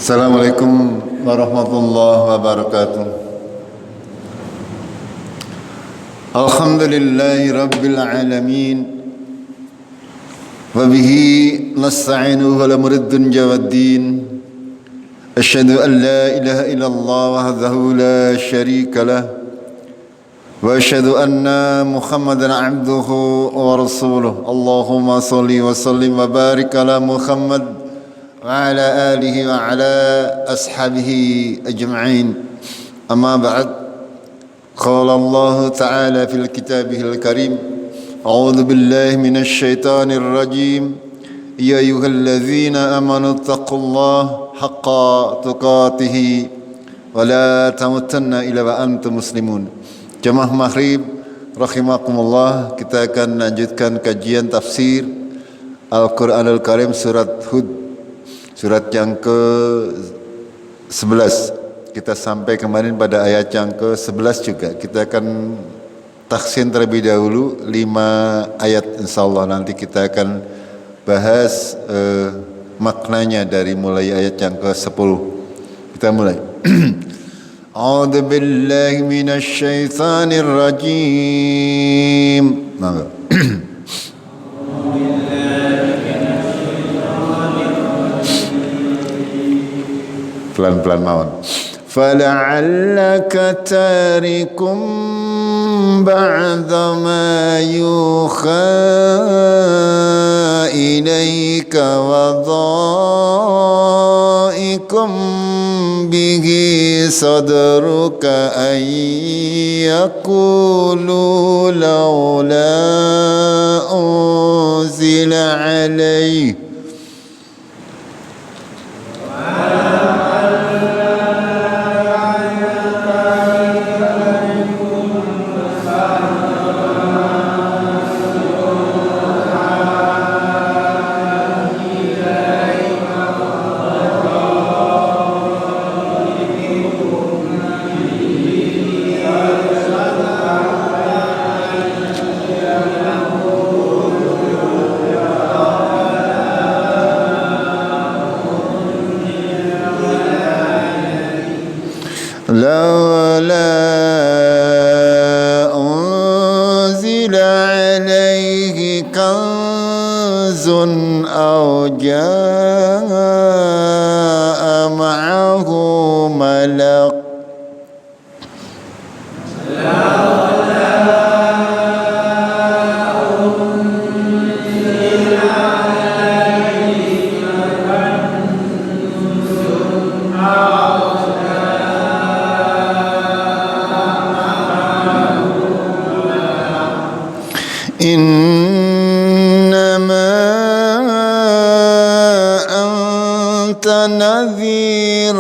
Assalamualaikum warahmatullahi wabarakatuh. Alhamdulillahi rabbil alamin. Wa bihi nasta'inu wa la muriddun jawaddin. Asyhadu an la ilaha illallah wahdahu la syarika lah. Wa asyhadu anna Muhammadan abduhu wa rasuluh. Allahumma salli wa sallim wa barik ala Muhammad wa ala alihi wa ala ashabihi ajma'in. Amma ba'd. Qala Allah Ta'ala fil kitabihil karim. A'udzu billahi minasy syaithanir rajim. Ya ayyuhalladzina amanu taqullaha haqqa tuqatih wa la tamutunna illa wa antum muslimun. Jamaah maghrib rahimakumullah, kita akan lanjutkan kajian tafsir Al-Qur'anul Karim surat Hud. Surat yang ke-11. Kita sampai kemarin pada ayat yang ke-11 juga. Kita akan taksin terlebih dahulu 5 ayat, insyaallah nanti kita akan bahas maknanya dari mulai ayat yang ke-10. Kita mulai. A'udzu billahi minasy syaithanir rajim. Mangga. Pelan-pelan mawon. Fala'allaka tarikum ba'da ma yukha ilayka wa dha'ikum bihi sadruka an yaqulu lawla unzila alayhi أو جاء معه ملك نذير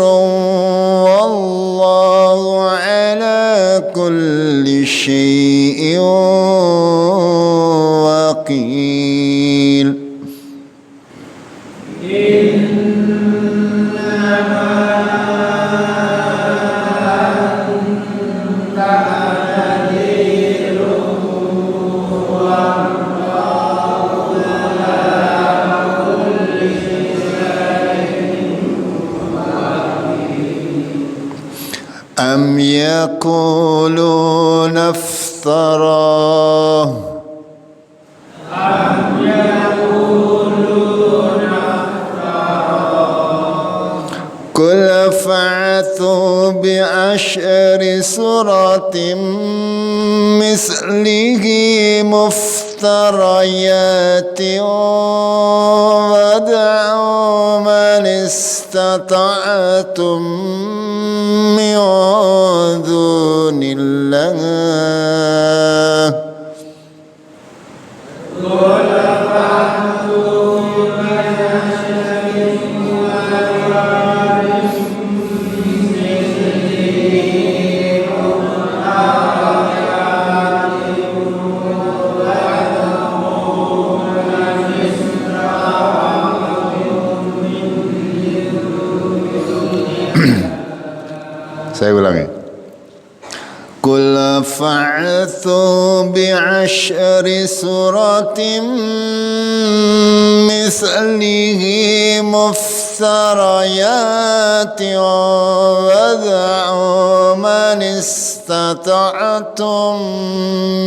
والله على كل شيء وكيل. أم يقولون افتراه قل فأتوا بعشر سورة مثله مفتريات وادعوا من استطعتم من دون الله Saya ulangi. قل فاعثوا بعشر سورة مثله مفتريات وادعوا من استطعتم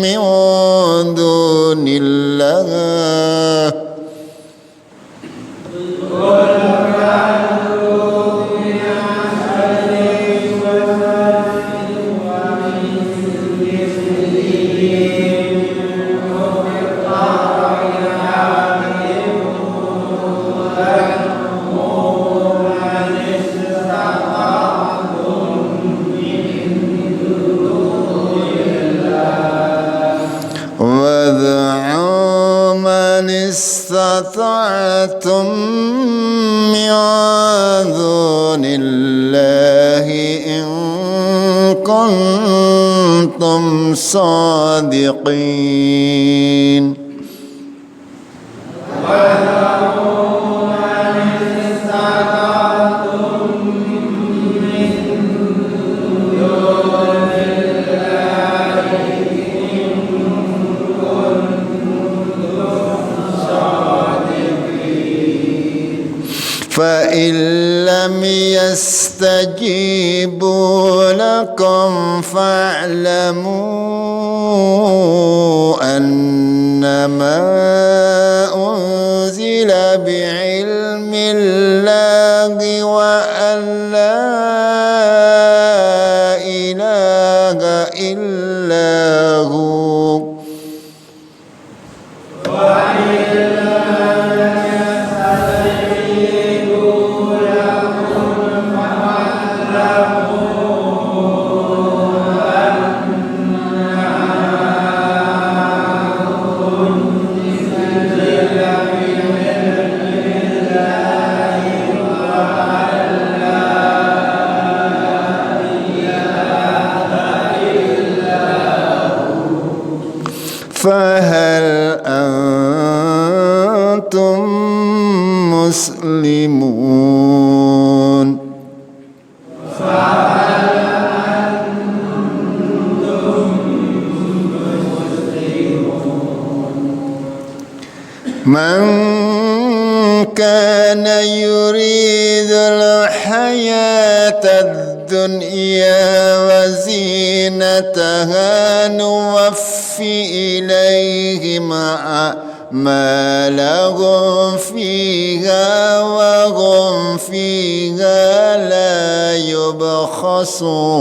من دون الله استطعتم من دون الله إن كنتم صادقين فإن لم يستجيبوا لكم فاعلموا أنما أنزل بعلم الله وأن لا إله إلا هو فهل أنتم مسلمون من كان يريد الحياة الدنيا وزينتها نوفي إليهم أعمالهم فيها وهم فيها لا يبخسون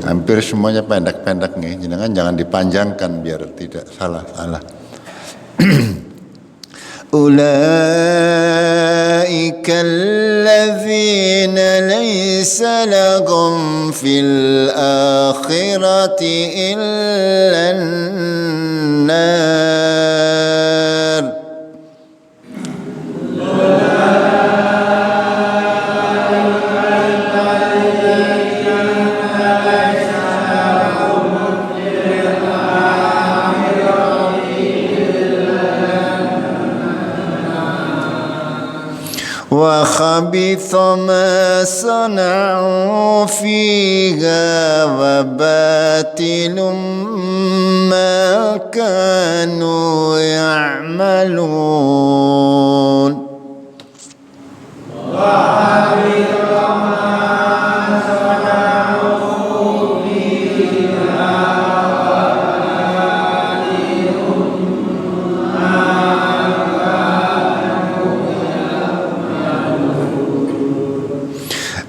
Hampir semuanya pendek-pendek nih, jangan dipanjangkan biar tidak salah-salah. Ulaika alladzina laysa lahum fil akhirati illa an-nar. وخبث ما صنعوا فيها وباطل ما كانوا يعملون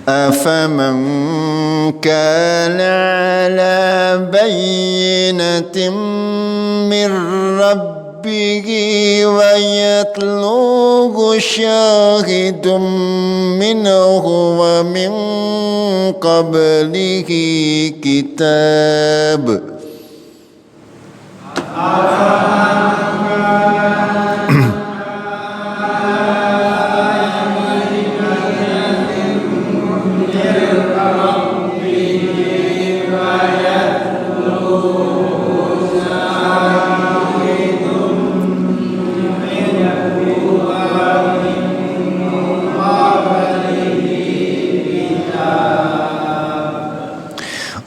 أفمن كان على بينة من ربه ربه ويتلوه شاهد منه ومن قبله كتاب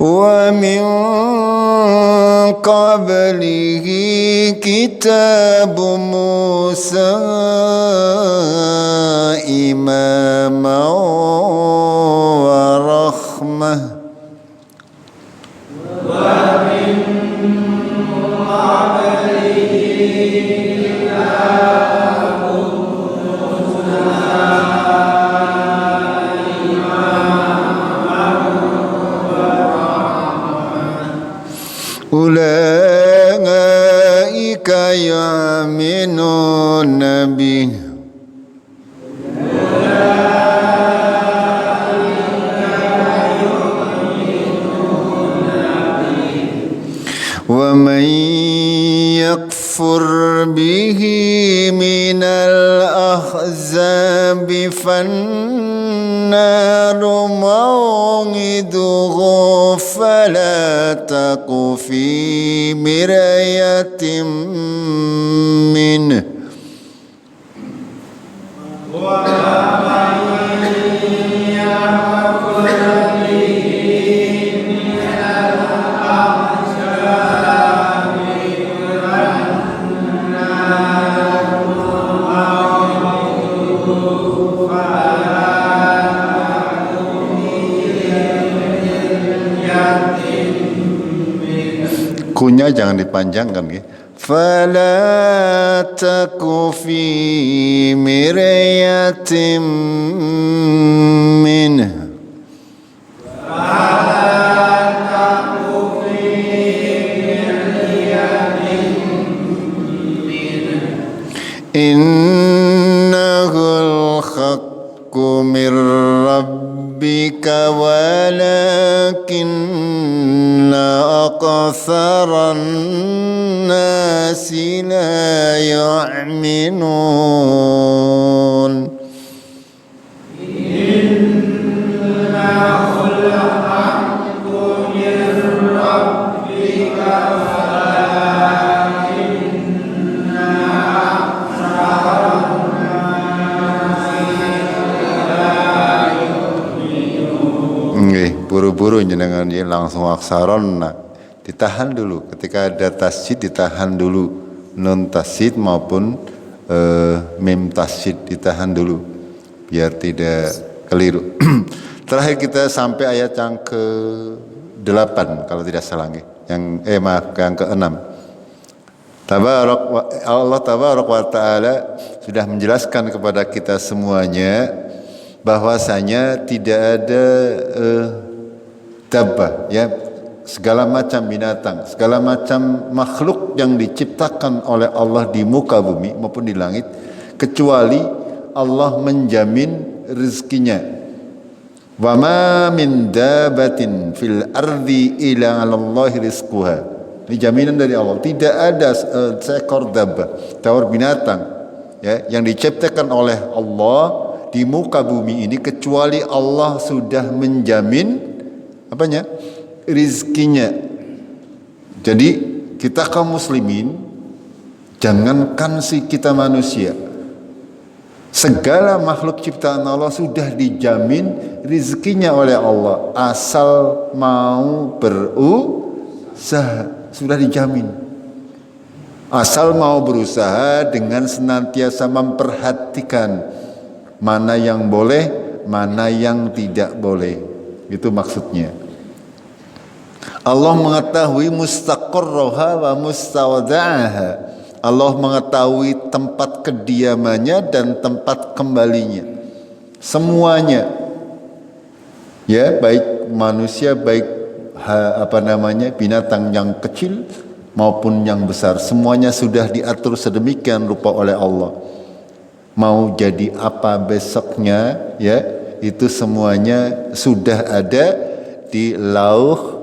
ومن قبله كتاب موسى إماما ورحمة أولئك يؤمنون به ومن يكفر به من الأحزاب فالنار موعده فلا تك في مرية منه kunya jangan dipanjangkan ya. Fala taku fi miryatin minhu innahul haqqu mir rabbika walakinna aqsaran nasi la yu'minun buru-buru jenengan ya langsung aksaron ditahan dulu ketika ada tasjid ditahan dulu nun tasjid maupun mim tasjid ditahan dulu biar tidak keliru. Terakhir kita sampai ayat yang ke-8 kalau tidak salah yang yang ke-6. Allah tabarak wa taala sudah menjelaskan kepada kita semuanya bahwasanya tidak ada dabbah ya segala macam binatang, segala macam makhluk yang diciptakan oleh Allah di muka bumi maupun di langit kecuali Allah menjamin rezekinya. Wa ma min dabatin fil ardi illa 'alallahi rizquha. Ini jaminan dari Allah. Tidak ada seekor dabbah, tawar binatang ya yang diciptakan oleh Allah di muka bumi ini kecuali Allah sudah menjamin apanya? Rizkinya. Jadi kita kaum muslimin jangankan si kita manusia, segala makhluk ciptaan Allah sudah dijamin rizkinya oleh Allah asal mau berusaha, sudah dijamin. Asal mau berusaha dengan senantiasa memperhatikan mana yang boleh, mana yang tidak boleh. Itu maksudnya. Allah mengetahui mustaqarraha wa mustawda'aha. Allah mengetahui tempat kediamannya dan tempat kembalinya. Semuanya. Ya, baik manusia, baik binatang yang kecil maupun yang besar, semuanya sudah diatur sedemikian rupa oleh Allah. Mau jadi apa besoknya, ya, itu semuanya sudah ada di Lauh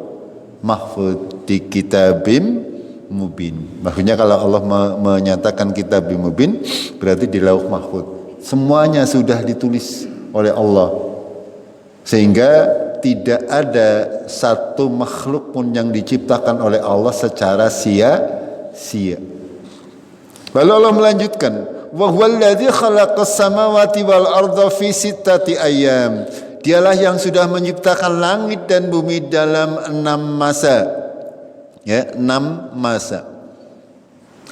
Mahfuz, di Kitabim Mubin. Maksudnya kalau Allah menyatakan Kitabim Mubin, berarti di Lauh Mahfuz. Semuanya sudah ditulis oleh Allah, sehingga tidak ada satu makhluk pun yang diciptakan oleh Allah secara sia-sia. Lalu Allah melanjutkan, wa huwallazi khalaqas samawati wal arda fi sittati ayyam. Dialah yang sudah menciptakan langit dan bumi dalam 6 masa. Ya, 6 masa.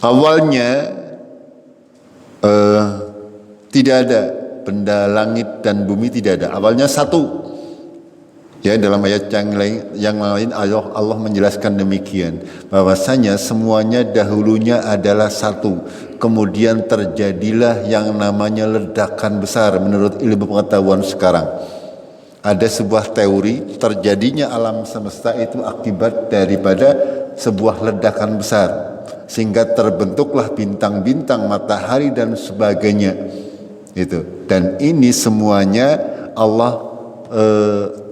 Awalnya tidak ada benda langit dan bumi, tidak ada. Awalnya satu. Ya, dalam ayat yang lain Allah menjelaskan demikian, bahwasanya semuanya dahulunya adalah satu, kemudian terjadilah yang namanya ledakan besar. Menurut ilmu pengetahuan sekarang, ada sebuah teori terjadinya alam semesta itu akibat daripada sebuah ledakan besar, sehingga terbentuklah bintang-bintang, matahari dan sebagainya. Itu, dan ini semuanya Allah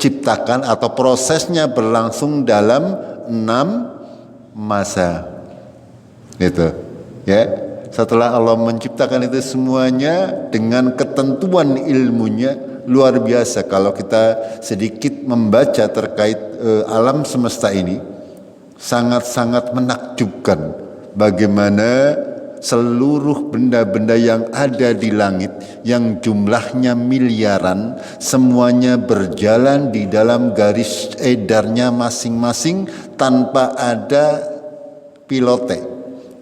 ciptakan atau prosesnya berlangsung dalam 6 masa. Gitu, ya. Setelah Allah menciptakan itu semuanya dengan ketentuan ilmunya luar biasa. Kalau kita sedikit membaca terkait alam semesta ini, sangat-sangat menakjubkan bagaimana seluruh benda-benda yang ada di langit yang jumlahnya miliaran, semuanya berjalan di dalam garis edarnya masing-masing tanpa ada pilotnya.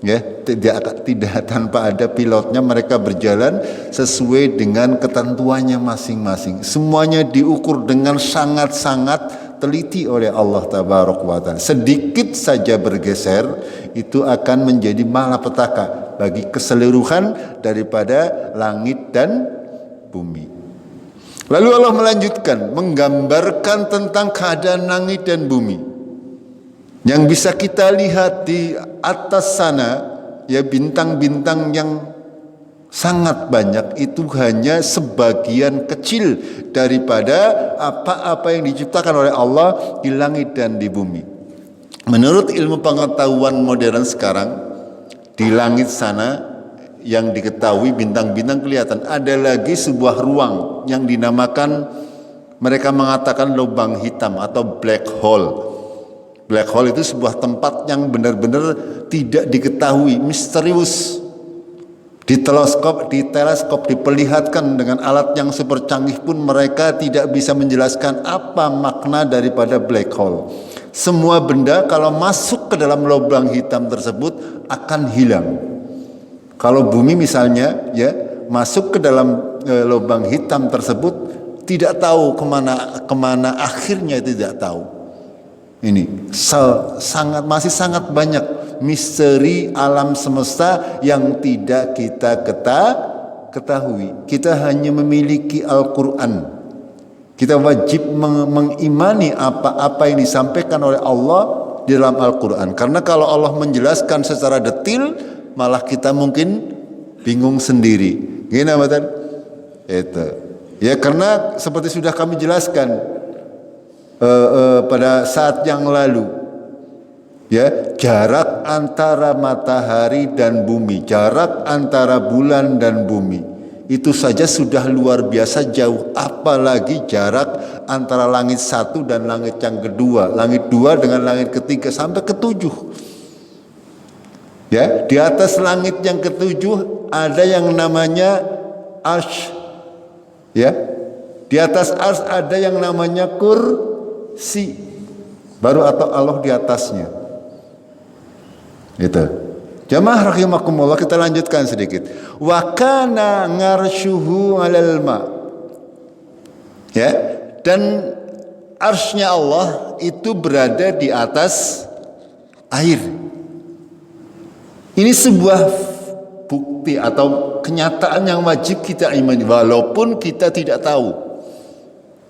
Ya, tidak tanpa ada pilotnya, mereka berjalan sesuai dengan ketentuannya masing-masing. Semuanya diukur dengan sangat-sangat teliti oleh Allah Tabaraka wa Ta'ala. Sedikit saja bergeser itu akan menjadi malapetaka bagi keseluruhan daripada langit dan bumi. Lalu Allah melanjutkan menggambarkan tentang keadaan langit dan bumi yang bisa kita lihat di atas sana, ya, bintang-bintang yang sangat banyak itu hanya sebagian kecil daripada apa-apa yang diciptakan oleh Allah di langit dan di bumi. Menurut ilmu pengetahuan modern sekarang, di langit sana yang diketahui bintang-bintang kelihatan, ada lagi sebuah ruang yang dinamakan, mereka mengatakan lubang hitam atau black hole. Black hole itu sebuah tempat yang benar-benar tidak diketahui, misterius. Di teleskop diperlihatkan dengan alat yang super canggih pun mereka tidak bisa menjelaskan apa makna daripada black hole. Semua benda kalau masuk ke dalam lubang hitam tersebut akan hilang. Kalau bumi misalnya, ya, masuk ke dalam lubang hitam tersebut, tidak tahu kemana akhirnya, tidak tahu. Ini masih sangat banyak misteri alam semesta yang tidak kita ketahui. Kita hanya memiliki Al-Quran. Kita wajib mengimani apa-apa yang disampaikan oleh Allah di dalam Al-Quran. Karena kalau Allah menjelaskan secara detil, malah kita mungkin bingung sendiri. Gini betul? Itu. Ya, karena seperti sudah kami jelaskan pada saat yang lalu, ya, jarak antara matahari dan bumi, jarak antara bulan dan bumi itu saja sudah luar biasa jauh, apalagi jarak antara langit satu dan langit yang kedua, langit dua dengan langit ketiga sampai ketujuh. Ya, di atas langit yang ketujuh ada yang namanya arsy. Ya, di atas arsy ada yang namanya kursi, baru atau Allah di atasnya. Itu. Jamaah rahimakumullah, kita lanjutkan sedikit. Wa kana ngarshuhu 'alal ma. Ya, dan arsy-nya Allah itu berada di atas air. Ini sebuah bukti atau kenyataan yang wajib kita imani walaupun kita tidak tahu.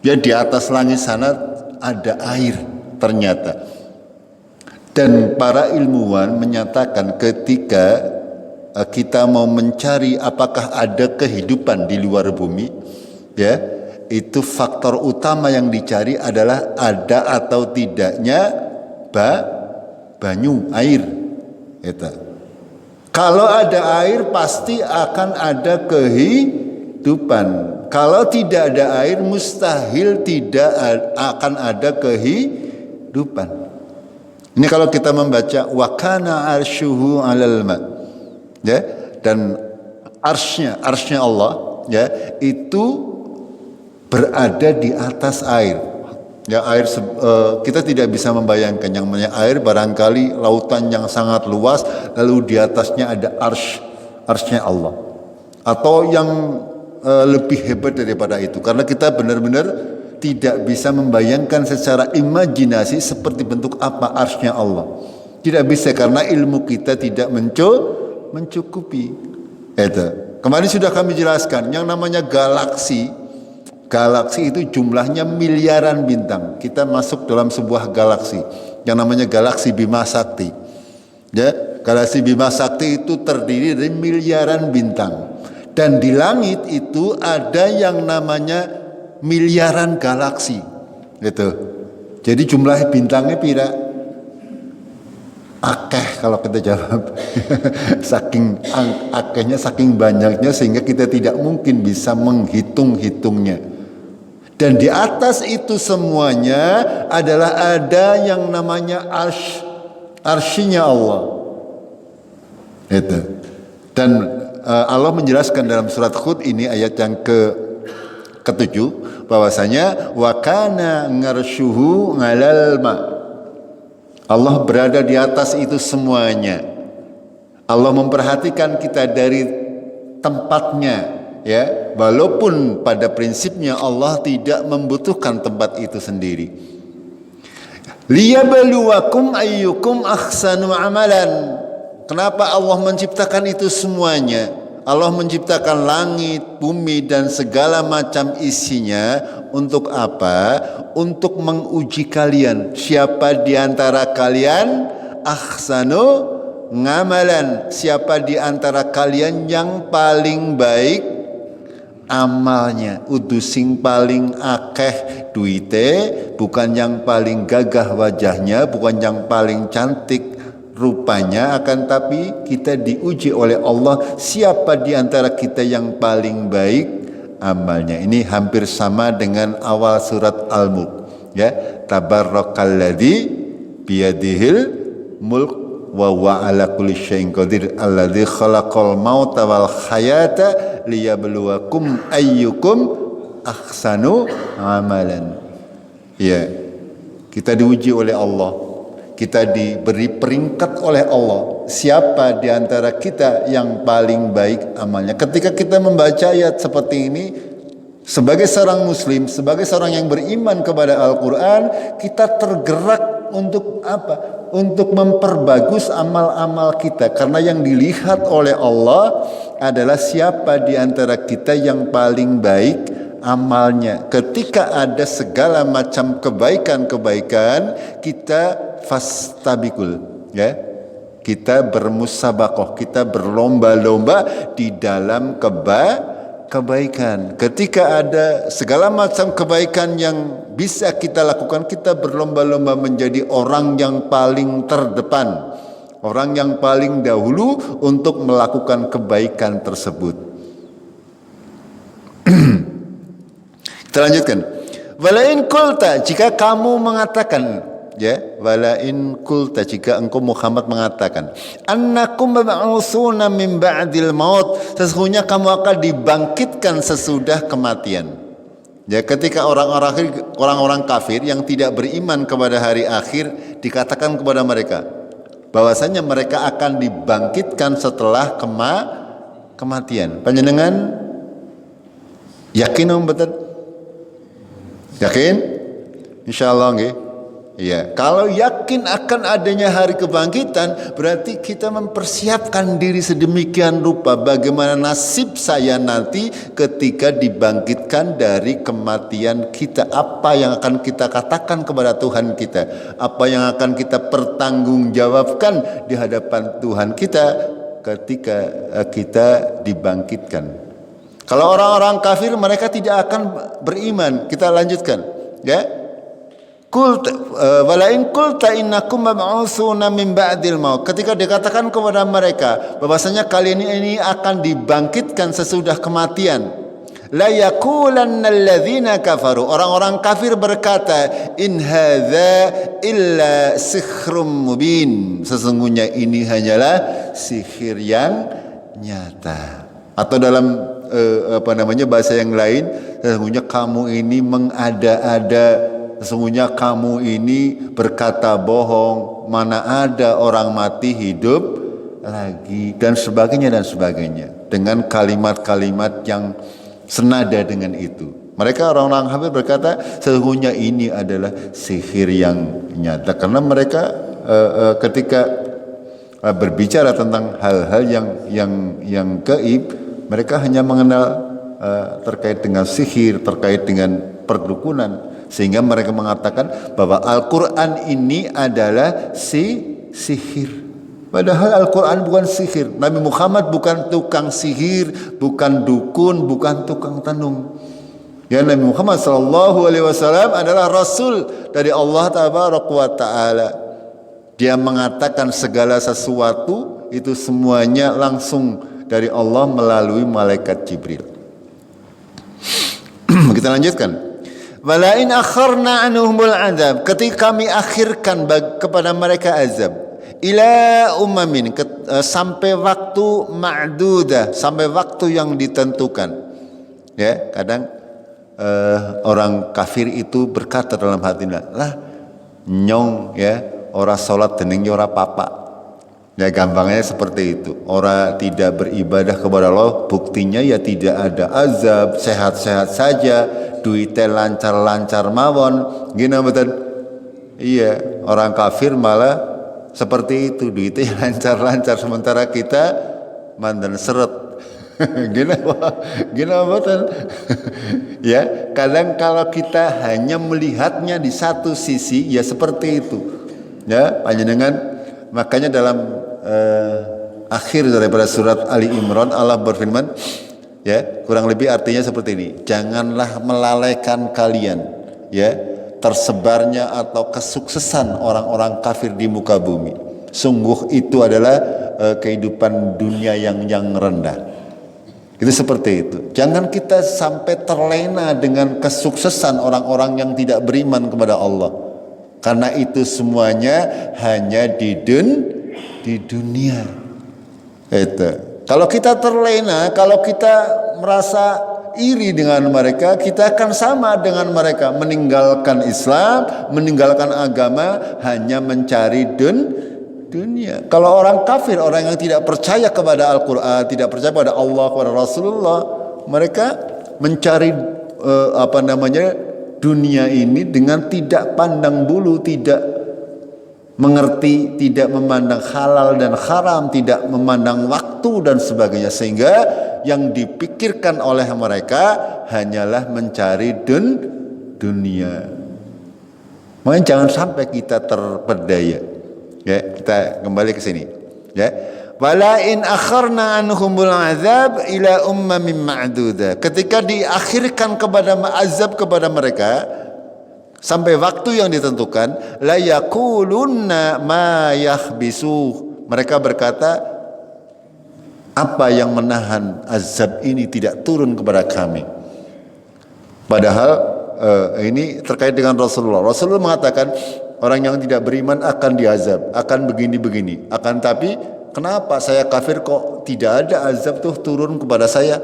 Ya, di atas langit sana ada air ternyata. Dan para ilmuwan menyatakan ketika kita mau mencari apakah ada kehidupan di luar bumi, ya, itu faktor utama yang dicari adalah ada atau tidaknya banyu, air. Itu. Kalau ada air pasti akan ada kehidupan. Kalau tidak ada air mustahil tidak akan ada kehidupan. Ini kalau kita membaca wa kana arsyuhu 'alal ma, ya, dan arsy-nya Allah, ya, itu berada di atas air. Ya, air kita tidak bisa membayangkan yang namanya air, barangkali lautan yang sangat luas lalu di atasnya ada arsy-nya Allah. Atau yang lebih hebat daripada itu, karena kita benar-benar tidak bisa membayangkan secara imajinasi seperti bentuk apa arsy-nya Allah. Tidak bisa karena ilmu kita tidak mencukupi. Itu. Kemarin sudah kami jelaskan yang namanya galaksi. Galaksi itu jumlahnya miliaran bintang. Kita masuk dalam sebuah galaksi yang namanya galaksi Bima Sakti. Ya, galaksi Bima Sakti itu terdiri dari miliaran bintang. Dan di langit itu ada yang namanya miliaran galaksi, gitu. Jadi jumlah bintangnya pira? Akeh kalau kita jawab. Saking akehnya, saking banyaknya sehingga kita tidak mungkin bisa menghitung-hitungnya. Dan di atas itu semuanya adalah ada yang namanya arsy-nya Allah. Itu. Dan Allah menjelaskan dalam surat Hud ini ayat yang ketujuh bahwasanya wa kana ngarshuhu 'alal ma. Allah berada di atas itu semuanya. Allah memperhatikan kita dari tempatnya, ya, walaupun pada prinsipnya Allah tidak membutuhkan tempat itu sendiri. Liyabluwakum ayyukum ahsanu amalan. Kenapa Allah menciptakan itu semuanya? Allah menciptakan langit, bumi dan segala macam isinya untuk apa? Untuk menguji kalian. Siapa di antara kalian ahsanu ngamalan? Siapa di antara kalian yang paling baik amalnya? Udu sing paling akeh duite, bukan yang paling gagah wajahnya, bukan yang paling cantik rupanya, akan tapi kita diuji oleh Allah siapa di antara kita yang paling baik amalnya. Ini hampir sama dengan awal surat Al-Mulk, ya, tabarrakalladzi biyadihil mulk wa huwa ala kulli syai'in qadir alladzi khalaqal mauta wal hayata liyabluwakum ayyukum ahsanu amalan. Ya, kita diuji oleh Allah. Kita diberi peringkat oleh Allah siapa di antara kita yang paling baik amalnya. Ketika kita membaca ayat seperti ini sebagai seorang muslim, sebagai seorang yang beriman kepada Al-Quran, kita tergerak untuk apa? Untuk memperbagus amal-amal kita. Karena yang dilihat oleh Allah adalah siapa di antara kita yang paling baik amalnya. Ketika ada segala macam kebaikan-kebaikan, kita fastabikul, ya, kita bermusabaqah, kita berlomba-lomba di dalam kebaikan. Ketika ada segala macam kebaikan yang bisa kita lakukan, kita berlomba-lomba menjadi orang yang paling terdepan, orang yang paling dahulu untuk melakukan kebaikan tersebut. Kita lanjutkan. Walain kulta, jika kamu mengatakan, ya, walain kulta, jika engkau Muhammad mengatakan, annakum mab'utsuna min ba'dil maut, sesungguhnya kamu akan dibangkitkan sesudah kematian. Ya, ketika orang-orang kafir yang tidak beriman kepada hari akhir dikatakan kepada mereka bahwasanya mereka akan dibangkitkan setelah kematian. Panjenengan yakin betul? Yakin? Insyaallah nggih. Ya, kalau yakin akan adanya hari kebangkitan, berarti kita mempersiapkan diri sedemikian rupa bagaimana nasib saya nanti ketika dibangkitkan dari kematian kita. Apa yang akan kita katakan kepada Tuhan kita? Apa yang akan kita pertanggungjawabkan di hadapan Tuhan kita ketika kita dibangkitkan? Kalau orang-orang kafir, mereka tidak akan beriman. Kita lanjutkan, ya. Walain kulta innakum mab'utsuna min ba'dil maut. Ketika dikatakan kepada mereka bahwasanya kalian ini akan dibangkitkan sesudah kematian, la yaqulanna alladzina kafaru, orang-orang kafir berkata, in hadza illa sihrun mubin, sesungguhnya ini hanyalah sihir yang nyata. Atau dalam bahasa yang lain, sesungguhnya kamu ini mengada-ada, sesungguhnya kamu ini berkata bohong, mana ada orang mati hidup lagi, dan sebagainya dengan kalimat-kalimat yang senada dengan itu. Mereka orang-orang kafir berkata sesungguhnya ini adalah sihir yang nyata, karena mereka ketika berbicara tentang hal-hal yang gaib, mereka hanya mengenal terkait dengan sihir, terkait dengan perdukunan, sehingga mereka mengatakan bahwa Al-Quran ini adalah sihir. Padahal Al-Quran bukan sihir. Nabi Muhammad bukan tukang sihir, bukan dukun, bukan tukang tenung. Ya, Nabi Muhammad SAW adalah Rasul dari Allah Taala. Dia mengatakan segala sesuatu itu semuanya langsung dari Allah melalui malaikat Jibril. Kita lanjutkan. Walain akharna anhumul azab, ketika kami akhirkan kepada mereka azab, ila umamin, sampai waktu ma'dudah, sampai waktu yang ditentukan. Ya, kadang orang kafir itu berkata dalam hatinya, lah nyong ya, ora salat dening ora papa. Ya, gampangnya seperti itu. Orang tidak beribadah kepada Allah, buktinya ya tidak ada azab, sehat-sehat saja, duitnya lancar-lancar mawon, gini betul. Iya, orang kafir malah seperti itu, duitnya lancar-lancar, sementara kita mandan seret. Gini betul. Ya, kadang kalau kita hanya melihatnya di satu sisi, ya seperti itu. Ya, panjenengan, makanya dalam akhir daripada surat Ali Imran Allah berfirman, ya, kurang lebih artinya seperti ini: janganlah melalaikan kalian, ya, tersebarnya atau kesuksesan orang-orang kafir di muka bumi. Sungguh itu adalah kehidupan dunia yang rendah. Itu seperti itu. Jangan kita sampai terlena dengan kesuksesan orang-orang yang tidak beriman kepada Allah, karena itu semuanya hanya di dunia. Itu. Kalau kita terlena, kalau kita merasa iri dengan mereka, kita akan sama dengan mereka, meninggalkan Islam, meninggalkan agama, hanya mencari dunia. Kalau orang kafir, orang yang tidak percaya kepada Al-Quran, tidak percaya kepada Allah, kepada Rasulullah, mereka mencari dunia ini dengan tidak pandang bulu, tidak mengerti, tidak memandang halal dan haram, tidak memandang waktu dan sebagainya, sehingga yang dipikirkan oleh mereka hanyalah mencari dunia. Makanya jangan sampai kita terpedaya. Ya, kita kembali ke sini. Ya, wala in akharna anhumul azab ila ummamin ma'duda. Ketika diakhirkan kepada azab kepada mereka sampai waktu yang ditentukan, la yaqulunna ma yahbisu. Mereka berkata, apa yang menahan azab ini tidak turun kepada kami? Padahal ini terkait dengan Rasulullah. Rasulullah mengatakan orang yang tidak beriman akan diazab, akan begini-begini. Akan tapi kenapa saya kafir kok tidak ada azab tuh turun kepada saya?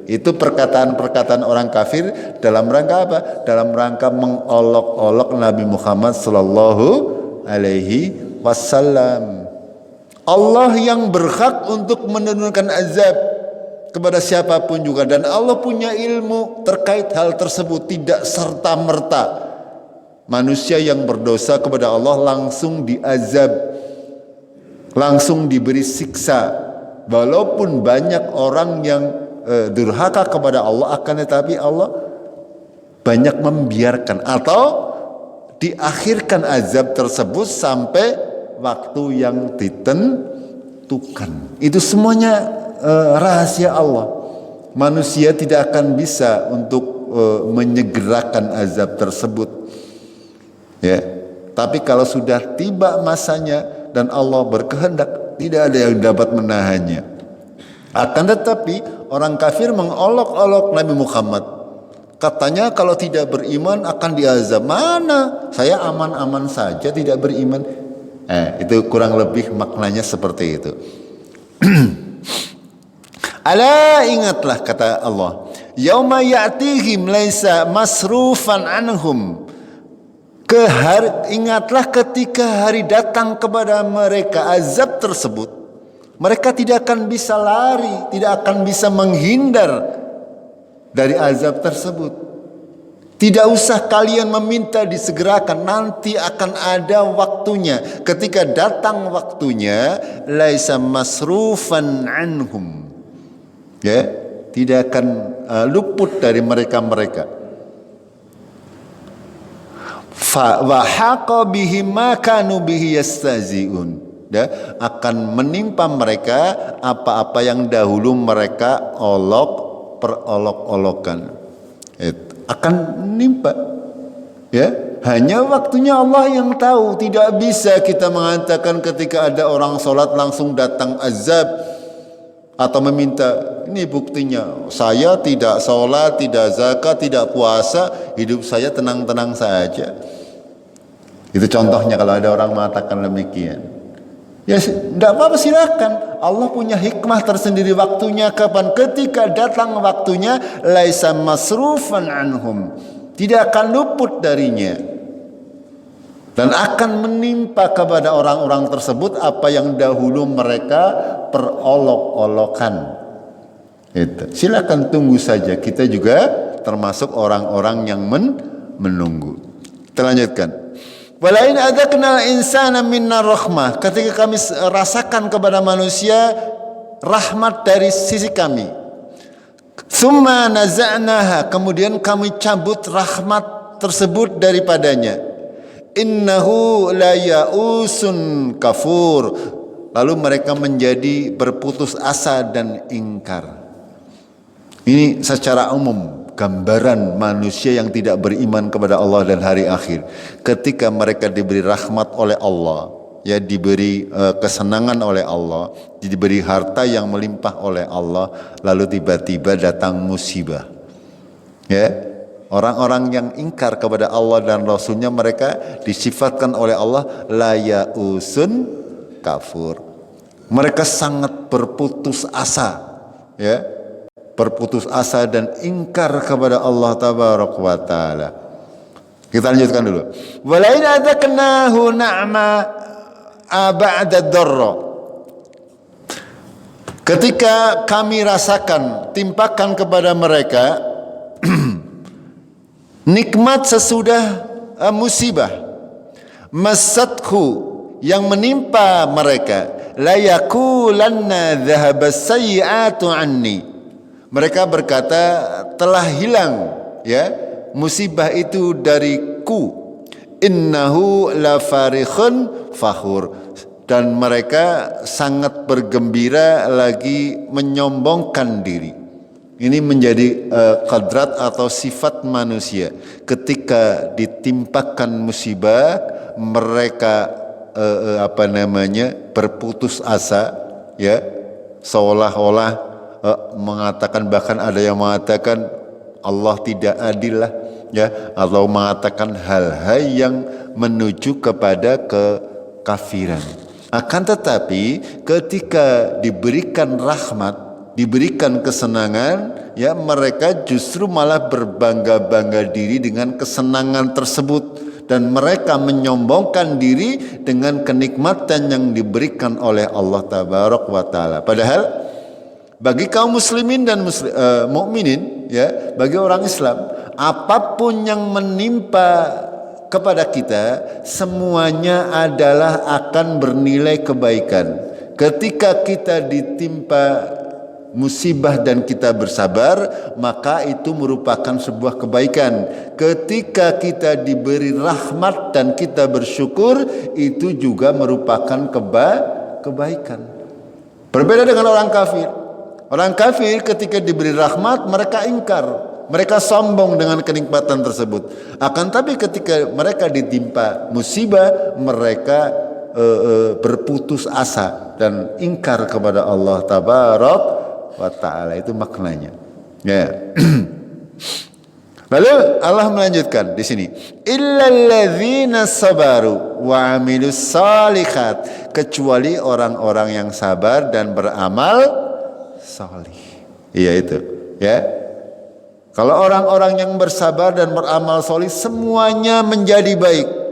Itu perkataan-perkataan orang kafir dalam rangka apa? Dalam rangka mengolok-olok Nabi Muhammad sallallahu alaihi wasallam. Allah yang berhak untuk menurunkan azab kepada siapapun juga, dan Allah punya ilmu terkait hal tersebut, tidak serta-merta Manusia yang berdosa kepada Allah langsung diazab, langsung diberi siksa. Walaupun banyak orang yang durhaka kepada Allah, akan tetapi Allah banyak membiarkan atau diakhirkan azab tersebut sampai waktu yang ditentukan. Itu semuanya rahasia Allah. Manusia tidak akan bisa untuk menyegerakan azab tersebut. Ya, tapi kalau sudah tiba masanya dan Allah berkehendak, tidak ada yang dapat menahannya. Akan tetapi orang kafir mengolok-olok Nabi Muhammad. Katanya kalau tidak beriman akan diazab. Mana? Saya aman-aman saja tidak beriman. Itu kurang lebih maknanya seperti itu. Ala, ingatlah kata Allah, yauma ya'tihim laisa masrufan anhum. Ingatlah ketika hari datang kepada mereka azab tersebut, mereka tidak akan bisa lari, tidak akan bisa menghindar dari azab tersebut. Tidak usah kalian meminta disegerakan, nanti akan ada waktunya. Ketika datang waktunya, laisa masrufan anhum. Ya, tidak akan luput dari mereka-mereka. Wa haqa bihim ma kanu bihi yastazi'un. Akan menimpa mereka apa-apa yang dahulu mereka perolok-olokan. Akan menimpa. Ya, hanya waktunya Allah yang tahu. Tidak bisa kita mengatakan ketika ada orang sholat langsung datang azab atau meminta. Ini buktinya, saya tidak sholat, tidak zakat, tidak puasa, hidup saya tenang-tenang saja. Itu contohnya kalau ada orang mengatakan demikian. Ya tidak apa-apa, silakan. Allah punya hikmah tersendiri, waktunya kapan. Ketika datang waktunya, laisa masrufan anhum, tidak akan luput darinya. Dan akan menimpa kepada orang-orang tersebut apa yang dahulu mereka perolok-olokan. Itu. Silakan tunggu saja. Kita juga termasuk orang-orang yang menunggu. Kita lanjutkan. Walain adzaqnal insana minna rahmah. Ketika kami rasakan kepada manusia rahmat dari sisi kami. Tsumma naza'naha, kemudian kami cabut rahmat tersebut daripadanya. Innahu la ya'usun kafur. Lalu mereka menjadi berputus asa dan ingkar. Ini secara umum gambaran manusia yang tidak beriman kepada Allah dan hari akhir. Ketika mereka diberi rahmat oleh Allah, ya, diberi kesenangan oleh Allah, diberi harta yang melimpah oleh Allah, lalu tiba-tiba datang musibah. Ya, orang-orang yang ingkar kepada Allah dan Rasulnya, mereka disifatkan oleh Allah la ya'usun kafur. Mereka sangat berputus asa, ya, berputus asa dan ingkar kepada Allah tabaraka wa taala. Kita lanjutkan dulu. Walain adzaqnahu na'ma ba'da dharra. Ketika kami rasakan, timpakan kepada mereka nikmat sesudah musibah, masathu, yang menimpa mereka, la yaqulanna dhahabas sayyi'atu anni. Mereka berkata, telah hilang, ya, musibah itu dariku. Innahu la farikhun fakhur. Dan mereka sangat bergembira lagi menyombongkan diri. Ini menjadi qadrat atau sifat manusia. Ketika ditimpakan musibah, mereka berputus asa, ya, seolah-olah mengatakan, bahkan ada yang mengatakan Allah tidak adil lah, ya, atau mengatakan hal-hal yang menuju kepada kekafiran. Akan tetapi ketika diberikan rahmat, diberikan kesenangan, ya, mereka justru malah berbangga-bangga diri dengan kesenangan tersebut, dan mereka menyombongkan diri dengan kenikmatan yang diberikan oleh Allah tabaraka wa taala. Padahal bagi kaum muslimin dan mukminin, ya, bagi orang Islam, apapun yang menimpa kepada kita semuanya adalah akan bernilai kebaikan. Ketika kita ditimpa musibah dan kita bersabar, maka itu merupakan sebuah kebaikan. Ketika kita diberi rahmat dan kita bersyukur, itu juga merupakan kebaikan. Berbeda dengan orang kafir. Orang kafir ketika diberi rahmat, mereka ingkar, mereka sombong dengan kenikmatan tersebut. Akan tapi ketika mereka ditimpa musibah, mereka berputus asa dan ingkar kepada Allah Tabarak wa ta'ala. Itu maknanya. Ya. Lalu Allah melanjutkan di sini, illalladzina sabaru wa amilus shalihat, kecuali orang-orang yang sabar dan beramal salih. Iya itu, ya. Kalau orang-orang yang bersabar dan beramal salih, semuanya menjadi baik.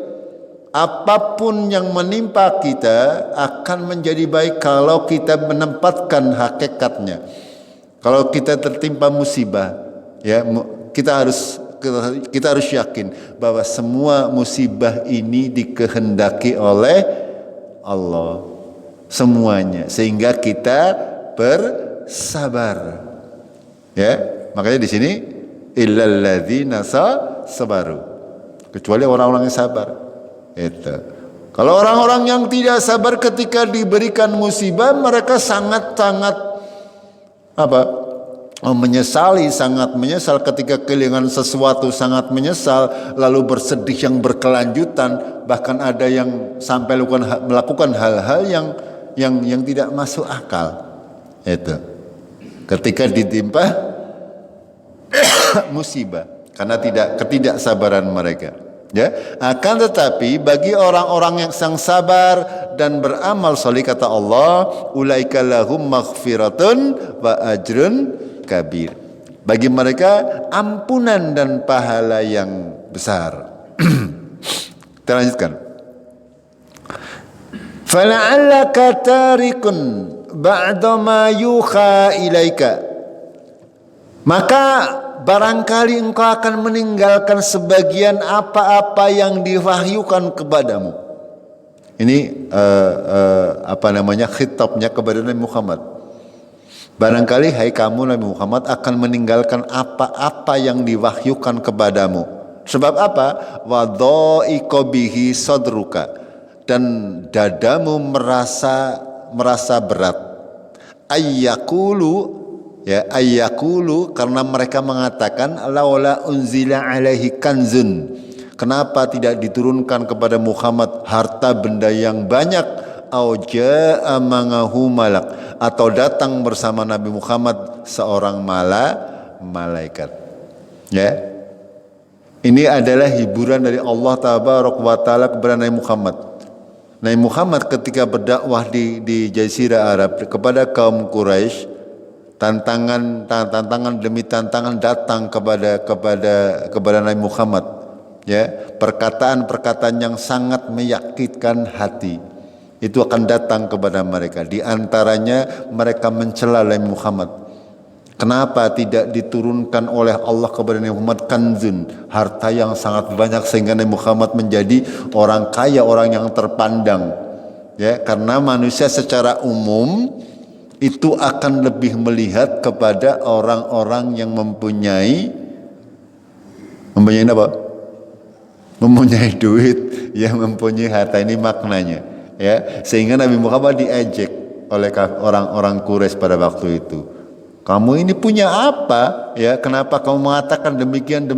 Apapun yang menimpa kita akan menjadi baik kalau kita menempatkan hakikatnya. Kalau kita tertimpa musibah, ya, kita harus yakin bahwa semua musibah ini dikehendaki oleh Allah semuanya, sehingga kita bersabar. Ya, makanya di sini illalladzina sabaru, kecuali orang-orang yang sabar. Itu. Kalau orang-orang yang tidak sabar ketika diberikan musibah, mereka sangat-sangat menyesali, sangat menyesal ketika kehilangan sesuatu, sangat menyesal, lalu bersedih yang berkelanjutan, bahkan ada yang sampai melakukan hal-hal yang tidak masuk akal. Itu. Ketika ditimpa musibah karena ketidaksabaran mereka. Ya, akan tetapi bagi orang-orang yang sang sabar dan beramal saleh, kata Allah, ulaika lahum maghfiratun wa ajrun kabir. Bagi mereka ampunan dan pahala yang besar. Kita lanjutkan. Fala'allaka tarikun ba'da ma yuha ilaika. Maka barangkali engkau akan meninggalkan sebagian apa-apa yang diwahyukan kepadamu. Ini khitabnya kepada Nabi Muhammad. Barangkali hai kamu Nabi Muhammad akan meninggalkan apa-apa yang diwahyukan kepadamu. Sebab apa? Wadha'iqa bihi sadruka, dan dadamu merasa berat. Ayyakulu, karena mereka mengatakan laula unzila alaihi kanzun, kenapa tidak diturunkan kepada Muhammad harta benda yang banyak, au jaa ma'ahu malak, atau datang bersama Nabi Muhammad seorang malaikat. Ya. Ini adalah hiburan dari Allah Tabaraka wa taala kepada Nabi Muhammad. Nabi Muhammad ketika berdakwah di Jazirah Arab kepada kaum Quraisy, tantangan demi tantangan datang kepada Nabi Muhammad, ya, perkataan-perkataan yang sangat menyakitkan hati itu akan datang kepada mereka. Di antaranya mereka mencela Nabi Muhammad. Kenapa tidak diturunkan oleh Allah kepada Nabi Muhammad kanzun, harta yang sangat banyak sehingga Nabi Muhammad menjadi orang kaya, orang yang terpandang, ya, karena manusia secara umum itu akan lebih melihat kepada orang-orang yang mempunyai apa? Mempunyai duit, yang mempunyai harta. Ini maknanya, ya. Sehingga Nabi Muhammad diejek oleh orang-orang Quraisy pada waktu itu. Kamu ini punya apa? Ya, kenapa kamu mengatakan demikian?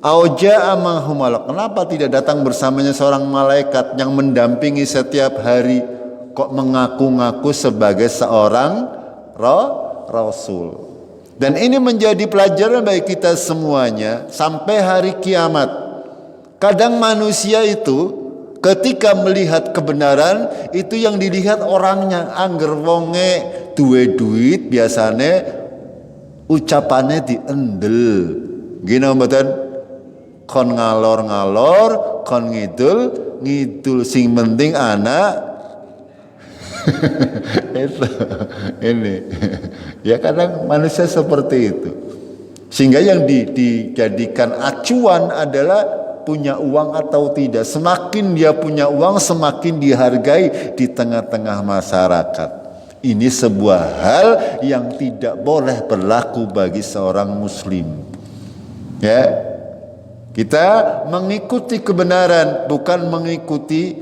Auja amahum malak. Kenapa tidak datang bersamanya seorang malaikat yang mendampingi setiap hari? Kok mengaku-ngaku sebagai seorang rasul? Dan ini menjadi pelajaran bagi kita semuanya sampai hari kiamat. Kadang manusia itu ketika melihat kebenaran, itu yang dilihat orangnya. Angger wonge duwe duit biasane ucapannya diendel. Gini mboten? Kon ngalor-ngalor, kon ngidul, sing penting anak. Ini ya, kadang manusia seperti itu, sehingga yang dijadikan acuan adalah punya uang atau tidak. Semakin dia punya uang, semakin dihargai di tengah-tengah masyarakat. Ini sebuah hal yang tidak boleh berlaku bagi seorang muslim. Ya, kita mengikuti kebenaran, bukan mengikuti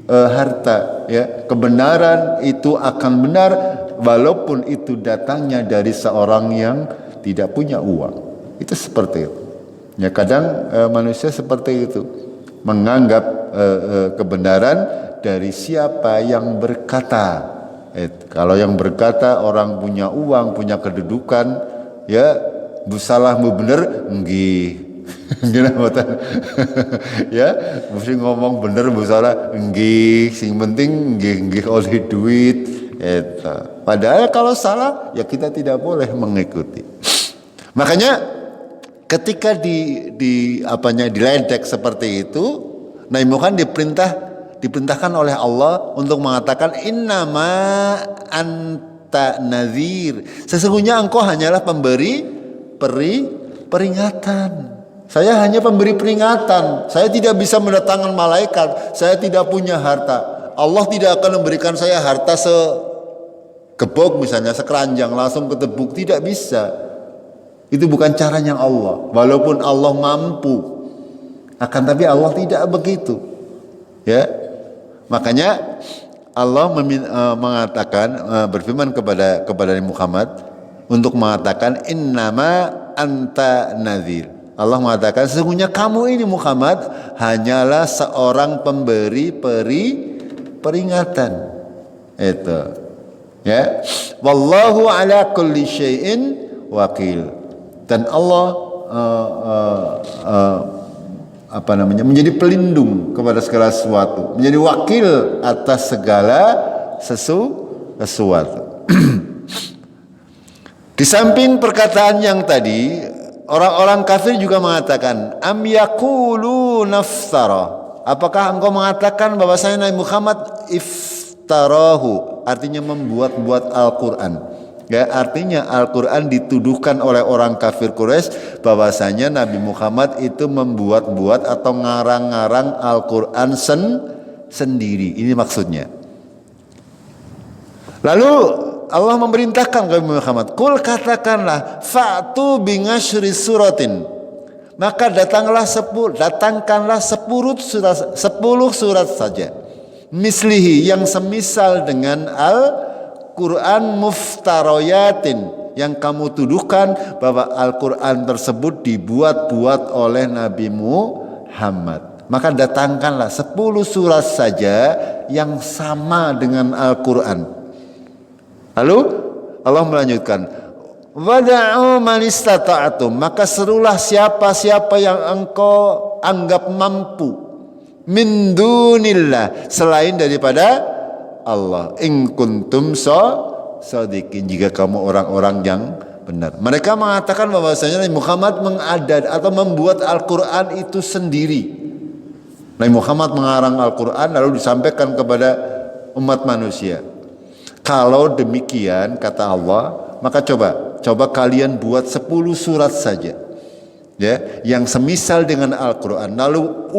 harta. Ya, kebenaran itu akan benar walaupun itu datangnya dari seorang yang tidak punya uang. Itu seperti itu. Ya, kadang manusia seperti itu, menganggap kebenaran dari siapa yang berkata. Kalau yang berkata orang punya uang, punya kedudukan, ya busalah mu bener nggih. Ya, mesti ngomong bener busalah nggih, sing penting nggih oleh duit. Padahal kalau salah ya kita tidak boleh mengikuti. Makanya ketika diledek seperti itu, Nabi Muhammad diperintahkan oleh Allah untuk mengatakan innama anta nadhir. Sesungguhnya engkau hanyalah pemberi peringatan. Saya hanya pemberi peringatan. Saya tidak bisa mendatangkan malaikat. Saya tidak punya harta. Allah tidak akan memberikan saya harta segebok misalnya, sekeranjang langsung ketebuk. Tidak bisa. Itu bukan caranya Allah. Walaupun Allah mampu, akan tapi Allah tidak begitu. Ya, makanya Allah mengatakan, berfirman kepada Nabi Muhammad untuk mengatakan innama anta nadhir. Allah mengatakan sesungguhnya kamu ini Muhammad hanyalah seorang pemberi peringatan. Itu. Ya, wallahu ala kulli syai'in wakil. Dan Allah menjadi pelindung kepada segala sesuatu, menjadi wakil atas segala sesuatu. Di samping perkataan yang tadi, orang-orang kafir juga mengatakan am yaqulu naftara. Apakah engkau mengatakan bahwasanya Nabi Muhammad iftarahu, artinya membuat-buat Al-Qur'an. Ya, artinya Al-Quran dituduhkan oleh orang kafir Quraisy bahwasanya Nabi Muhammad itu membuat-buat atau ngarang-ngarang Al-Quran sendiri. Ini maksudnya. Lalu Allah memerintahkan kepada Muhammad, "Qul katakanlah, fa'tu bingasyri suratin." Maka datangkanlah 10 surat saja. Mislihi, yang semisal dengan Al-Quran muftaroyatin, yang kamu tuduhkan bahwa Al-Quran tersebut dibuat-buat oleh Nabi Muhammad. Maka datangkanlah 10 surat saja yang sama dengan Al-Quran. Lalu Allah melanjutkan, wada'u man istata'tum, maka serulah siapa-siapa yang engkau anggap mampu min dunillah, selain daripada Allah, in kuntum shadiqin, jika kamu orang-orang yang benar. Mereka mengatakan bahwasanya Nabi Muhammad mengadad atau membuat Al-Quran itu sendiri. Nabi Muhammad mengarang Al-Quran lalu disampaikan kepada umat manusia. Kalau demikian kata Allah, maka coba kalian buat 10 surat saja, ya, yang semisal dengan Al-Quran. Lalu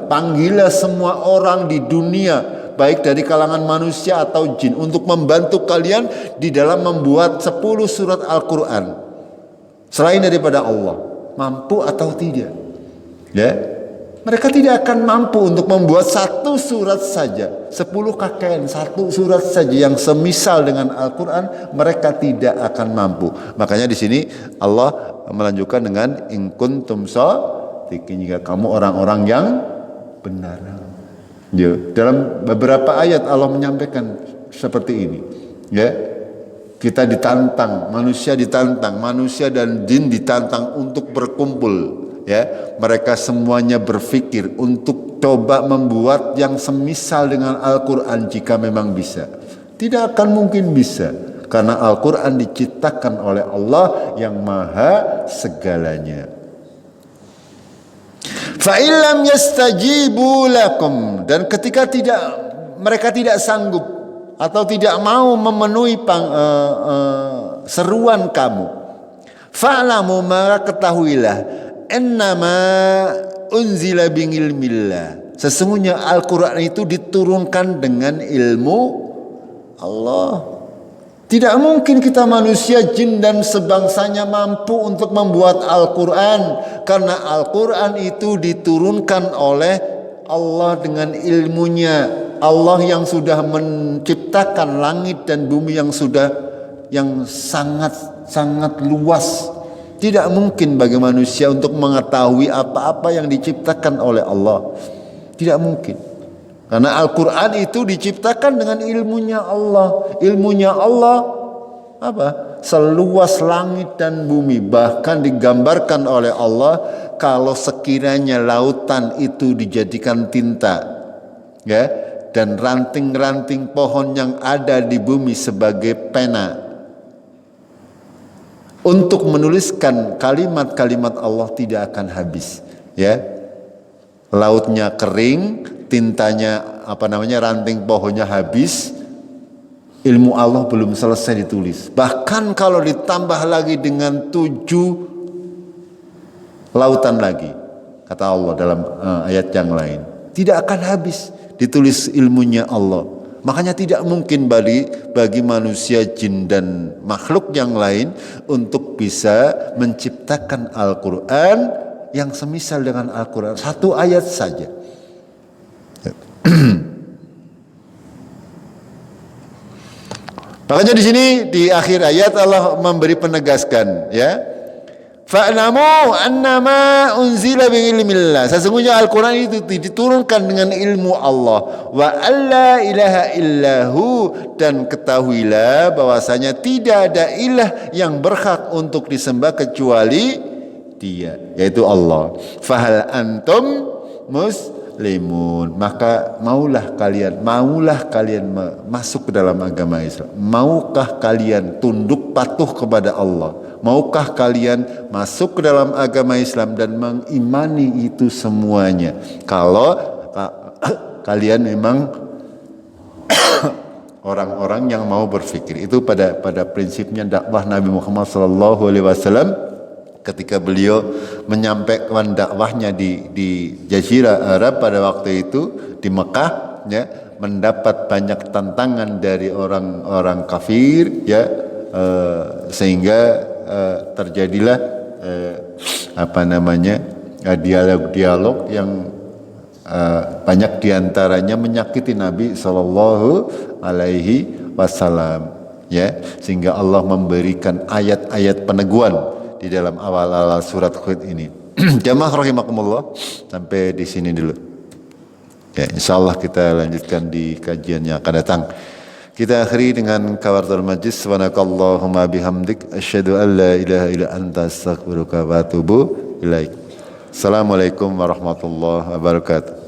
panggillah semua orang di dunia, baik dari kalangan manusia atau jin, untuk membantu kalian di dalam membuat 10 surat Al-Quran selain daripada Allah. Mampu atau tidak? Ya, mereka tidak akan mampu untuk membuat 1 surat saja, 10 kakaian, 1 surat saja yang semisal dengan Al-Quran. Mereka tidak akan mampu. Makanya di sini Allah melanjutkan dengan in kuntum shadiqin, jika kamu orang-orang yang benar. Ya, dalam beberapa ayat Allah menyampaikan seperti ini. Ya, kita ditantang, manusia dan jin ditantang untuk berkumpul. Ya, mereka semuanya berpikir untuk coba membuat yang semisal dengan Al-Quran jika memang bisa. Tidak akan mungkin bisa, karena Al-Quran diciptakan oleh Allah yang maha segalanya. Fa'ilam yastajibu lakum, dan ketika mereka tidak sanggup atau tidak mau memenuhi seruan kamu, fa'lamu, maka ketahuilah Innama unzila bingilmillah. Sesungguhnya Al-Quran itu diturunkan dengan ilmu Allah. Tidak mungkin kita manusia, jin dan sebangsanya mampu untuk membuat Al-Quran. Karena Al-Quran itu diturunkan oleh Allah dengan ilmunya. Allah yang sudah menciptakan langit dan bumi yang sangat luas. Tidak mungkin bagi manusia untuk mengetahui apa-apa yang diciptakan oleh Allah. Tidak mungkin. Karena Al-Quran itu diciptakan dengan ilmunya Allah. Ilmunya Allah apa? Seluas langit dan bumi. Bahkan digambarkan oleh Allah, kalau sekiranya lautan itu dijadikan tinta, ya, dan ranting-ranting pohon yang ada di bumi sebagai pena untuk menuliskan kalimat-kalimat Allah, tidak akan habis, ya. Lautnya kering, tintanya ranting pohonnya habis, ilmu Allah belum selesai ditulis. Bahkan kalau ditambah lagi dengan 7 lautan lagi, kata Allah dalam ayat yang lain, tidak akan habis ditulis ilmunya Allah. Makanya tidak mungkin bagi manusia, jin dan makhluk yang lain untuk bisa menciptakan Al-Quran yang semisal dengan Al-Quran, 1 ayat saja. Makanya di sini di akhir ayat Allah memberi penegaskan, ya. Fa'lamu annama unzila bi'ilmillah. Sesungguhnya Al-Quran itu diturunkan dengan ilmu Allah. Wa alla ilaha illahu, dan ketahuilah bahwasanya tidak ada ilah yang berhak untuk disembah kecuali Dia, yaitu Allah. Fahal antum muslimun, maka maulah kalian masuk ke dalam agama Islam. Maukah kalian tunduk patuh kepada Allah? Maukah kalian masuk ke dalam agama Islam dan mengimani itu semuanya? Kalau kalian memang orang-orang yang mau berfikir. Itu pada prinsipnya dakwah Nabi Muhammad SAW ketika beliau menyampaikan dakwahnya di Jazirah Arab pada waktu itu di Mekah, ya, mendapat banyak tantangan dari orang-orang kafir, ya, sehingga terjadilah dialog-dialog yang banyak diantaranya menyakiti Nabi Sallallahu Alaihi Wasallam, ya, sehingga Allah memberikan ayat-ayat peneguhan di dalam awal-awal surat Hud ini. Jamaah rahimakumullah, sampai di sini dulu. Ya, insyaallah kita lanjutkan di kajian yang akan datang. Kita akhiri dengan kafaratul majlis. Subhanakallahumma bihamdik asyhadu an la ilaha illa anta astaghfiruka wa atubu ilaik. Assalamualaikum warahmatullahi wabarakatuh.